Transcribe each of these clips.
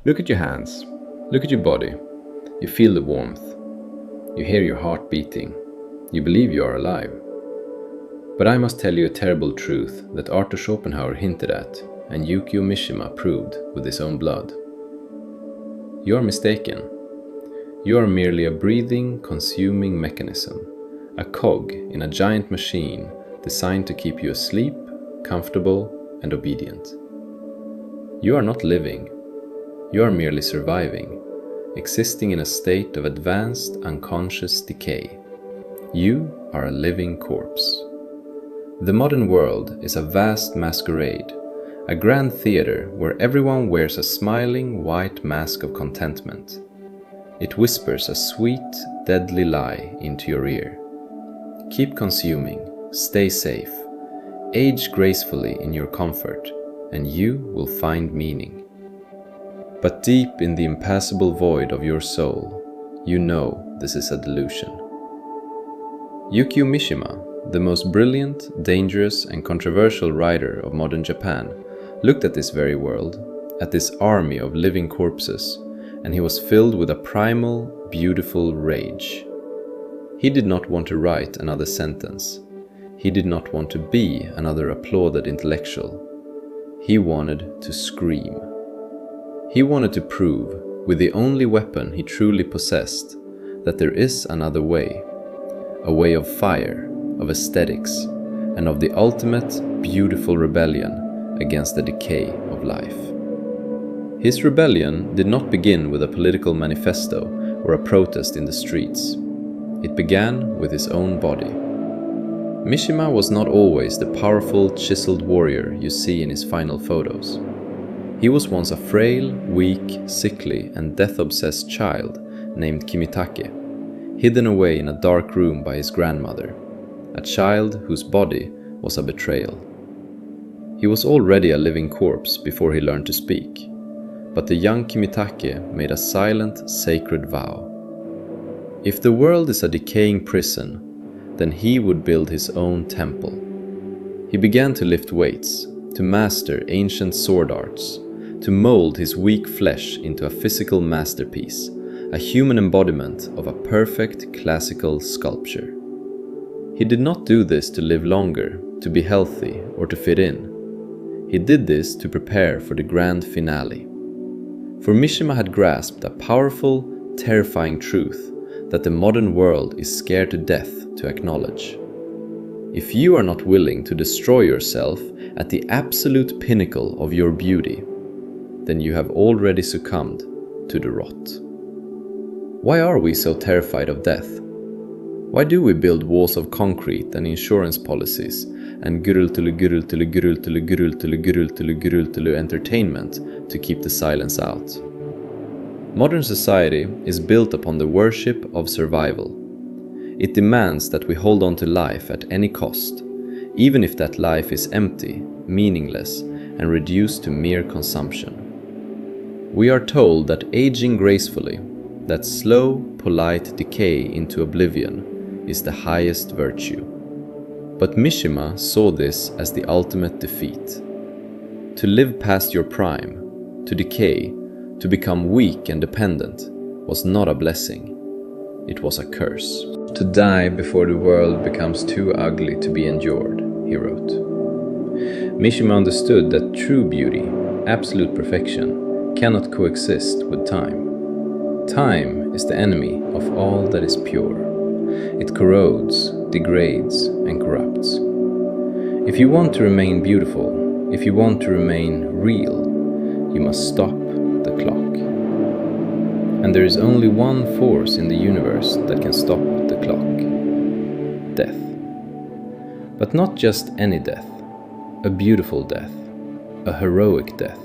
Look at your hands. Look at your body. You feel the warmth. You hear your heart beating. You believe you are alive. But I must tell you a terrible truth that Arthur Schopenhauer hinted at and Yukio Mishima proved with his own blood. You are mistaken. You are merely a breathing, consuming mechanism, a cog in a giant machine designed to keep you asleep, comfortable, and obedient. You are not living. You are merely surviving, existing in a state of advanced unconscious decay. You are a living corpse. The modern world is a vast masquerade, a grand theater where everyone wears a smiling white mask of contentment. It whispers a sweet, deadly lie into your ear. Keep consuming, stay safe, age gracefully in your comfort, and you will find meaning. But deep in the impassable void of your soul, you know this is a delusion. Yukio Mishima, the most brilliant, dangerous, and controversial writer of modern Japan, looked at this very world, at this army of living corpses, and he was filled with a primal, beautiful rage. He did not want to write another sentence. He did not want to be another applauded intellectual. He wanted to scream. He wanted to prove, with the only weapon he truly possessed, that there is another way, a way of fire, of aesthetics, and of the ultimate, beautiful rebellion against the decay of life. His rebellion did not begin with a political manifesto or a protest in the streets. It began with his own body. Mishima was not always the powerful, chiseled warrior you see in his final photos. He was once a frail, weak, sickly, and death-obsessed child named Kimitake, hidden away in a dark room by his grandmother, a child whose body was a betrayal. He was already a living corpse before he learned to speak, but the young Kimitake made a silent, sacred vow. If the world is a decaying prison, then he would build his own temple. He began to lift weights, to master ancient sword arts, to mold his weak flesh into a physical masterpiece, a human embodiment of a perfect classical sculpture. He did not do this to live longer, to be healthy, or to fit in. He did this to prepare for the grand finale. For Mishima had grasped a powerful, terrifying truth that the modern world is scared to death to acknowledge. If you are not willing to destroy yourself at the absolute pinnacle of your beauty, then you have already succumbed to the rot. Why are we so terrified of death? Why do we build walls of concrete and insurance policies and entertainment to keep the silence out? Modern society is built upon the worship of survival. It demands that we hold on to life at any cost, even if that life is empty, meaningless, and reduced to mere consumption. We are told that aging gracefully, that slow, polite decay into oblivion, is the highest virtue. But Mishima saw this as the ultimate defeat. To live past your prime, to decay, to become weak and dependent, was not a blessing. It was a curse. To die before the world becomes too ugly to be endured, he wrote. Mishima understood that true beauty, absolute perfection, cannot coexist with time. Time is the enemy of all that is pure. It corrodes, degrades, and corrupts. If you want to remain beautiful, if you want to remain real, you must stop the clock. And there is only one force in the universe that can stop the clock: death. But not just any death, a beautiful death, a heroic death,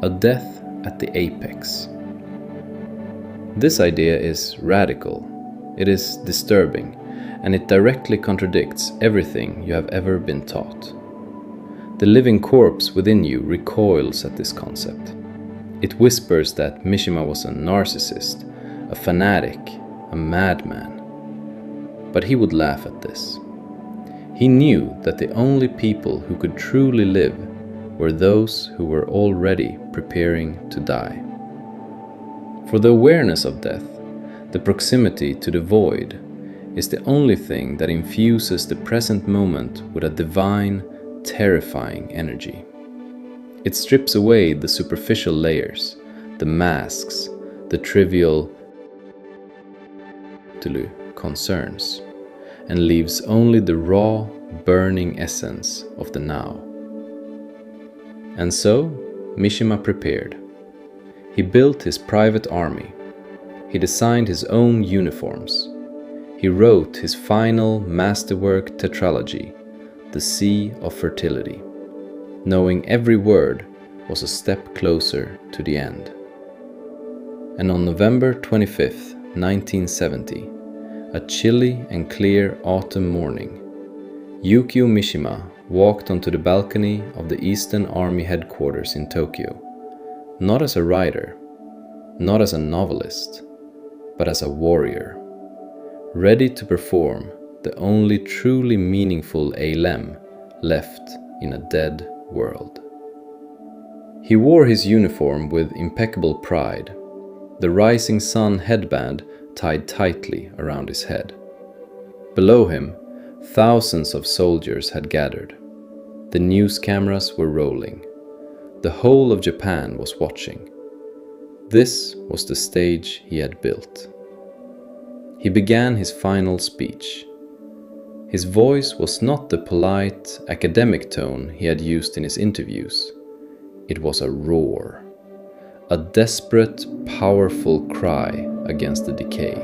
a death at the apex. This idea is radical, it is disturbing, and it directly contradicts everything you have ever been taught. The living corpse within you recoils at this concept. It whispers that Mishima was a narcissist, a fanatic, a madman. But he would laugh at this. He knew that the only people who could truly live were those who were already preparing to die. For the awareness of death, the proximity to the void, is the only thing that infuses the present moment with a divine, terrifying energy. It strips away the superficial layers, the masks, the trivial concerns, and leaves only the raw, burning essence of the now. And so, Mishima prepared. He built his private army. He designed his own uniforms. He wrote his final masterwork tetralogy, The Sea of Fertility, knowing every word was a step closer to the end. And on November 25th, 1970, a chilly and clear autumn morning, Yukio Mishima walked onto the balcony of the Eastern Army headquarters in Tokyo, not as a writer, not as a novelist, but as a warrior, ready to perform the only truly meaningful eilem left in a dead world. He wore his uniform with impeccable pride, the rising sun headband tied tightly around his head. Below him, thousands of soldiers had gathered. The news cameras were rolling. The whole of Japan was watching. This was the stage he had built. He began his final speech. His voice was not the polite, academic tone he had used in his interviews. It was a roar, a desperate, powerful cry against the decay.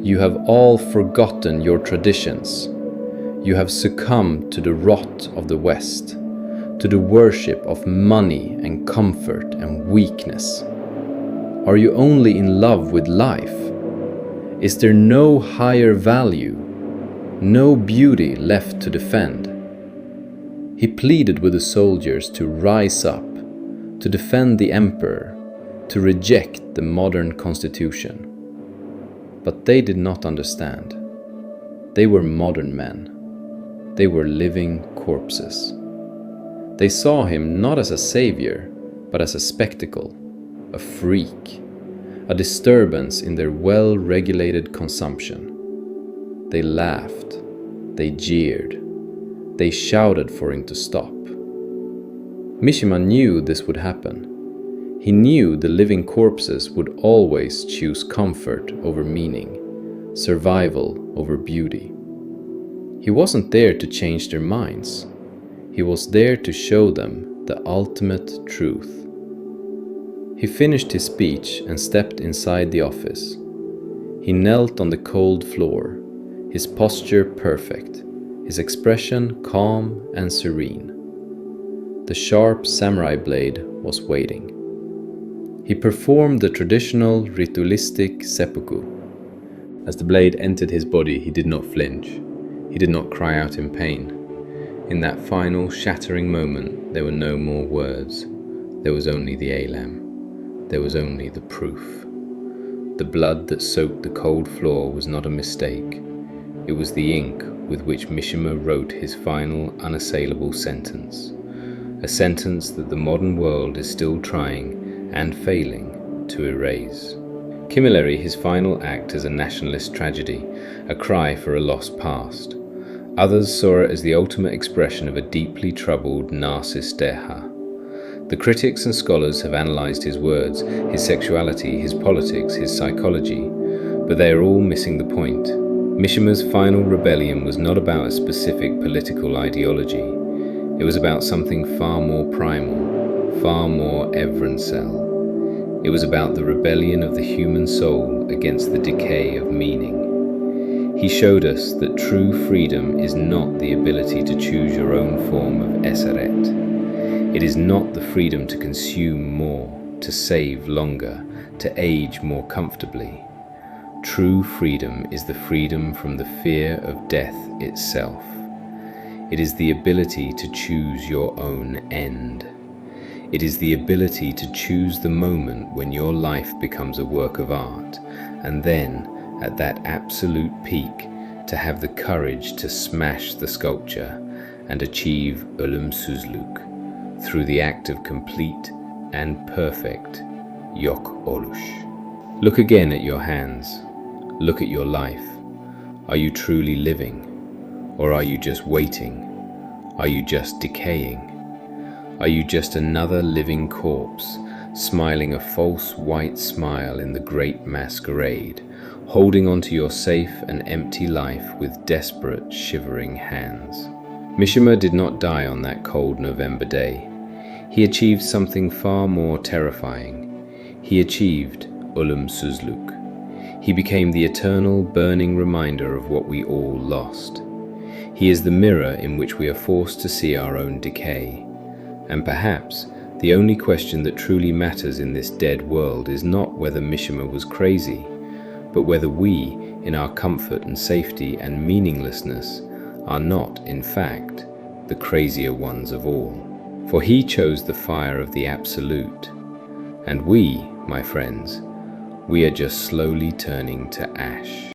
You have all forgotten your traditions. You have succumbed to the rot of the West, to the worship of money and comfort and weakness. Are you only in love with life? Is there no higher value, no beauty left to defend? He pleaded with the soldiers to rise up, to defend the emperor, to reject the modern constitution. But they did not understand. They were modern men. They were living corpses. They saw him not as a savior, but as a spectacle, a freak, a disturbance in their well-regulated consumption. They laughed, they jeered, they shouted for him to stop. Mishima knew this would happen. He knew the living corpses would always choose comfort over meaning, survival over beauty. He wasn't there to change their minds. He was there to show them the ultimate truth. He finished his speech and stepped inside the office. He knelt on the cold floor, his posture perfect, his expression calm and serene. The sharp samurai blade was waiting. He performed the traditional ritualistic seppuku. As the blade entered his body, he did not flinch. He did not cry out in pain. In that final shattering moment, there were no more words. There was only the eilem. There was only the proof. The blood that soaked the cold floor was not a mistake. It was the ink with which Mishima wrote his final unassailable sentence. A sentence that the modern world is still trying and failing to erase. Similarly, his final act as a nationalist tragedy, a cry for a lost past. Others saw it as the ultimate expression of a deeply troubled narcissist deha. The critics and scholars have analysed his words, his sexuality, his politics, his psychology, but they are all missing the point. Mishima's final rebellion was not about a specific political ideology. It was about something far more primal, far more Evrancel. It was about the rebellion of the human soul against the decay of meaning. He showed us that true freedom is not the ability to choose your own form of eseret. It is not the freedom to consume more, to save longer, to age more comfortably. True freedom is the freedom from the fear of death itself. It is the ability to choose your own end. It is the ability to choose the moment when your life becomes a work of art, and then, at that absolute peak, to have the courage to smash the sculpture and achieve ölümsüzlük through the act of complete and perfect yok oluş. Look again at your hands. Look at your life. Are you truly living? Or are you just waiting? Are you just decaying? Are you just another living corpse, smiling a false white smile in the great masquerade, holding on to your safe and empty life with desperate, shivering hands? Mishima did not die on that cold November day. He achieved something far more terrifying. He achieved ölümsüzlük. He became the eternal, burning reminder of what we all lost. He is the mirror in which we are forced to see our own decay. And perhaps the only question that truly matters in this dead world is not whether Mishima was crazy, but whether we, in our comfort and safety and meaninglessness, are not, in fact, the crazier ones of all. For he chose the fire of the absolute, and we, my friends, we are just slowly turning to ash.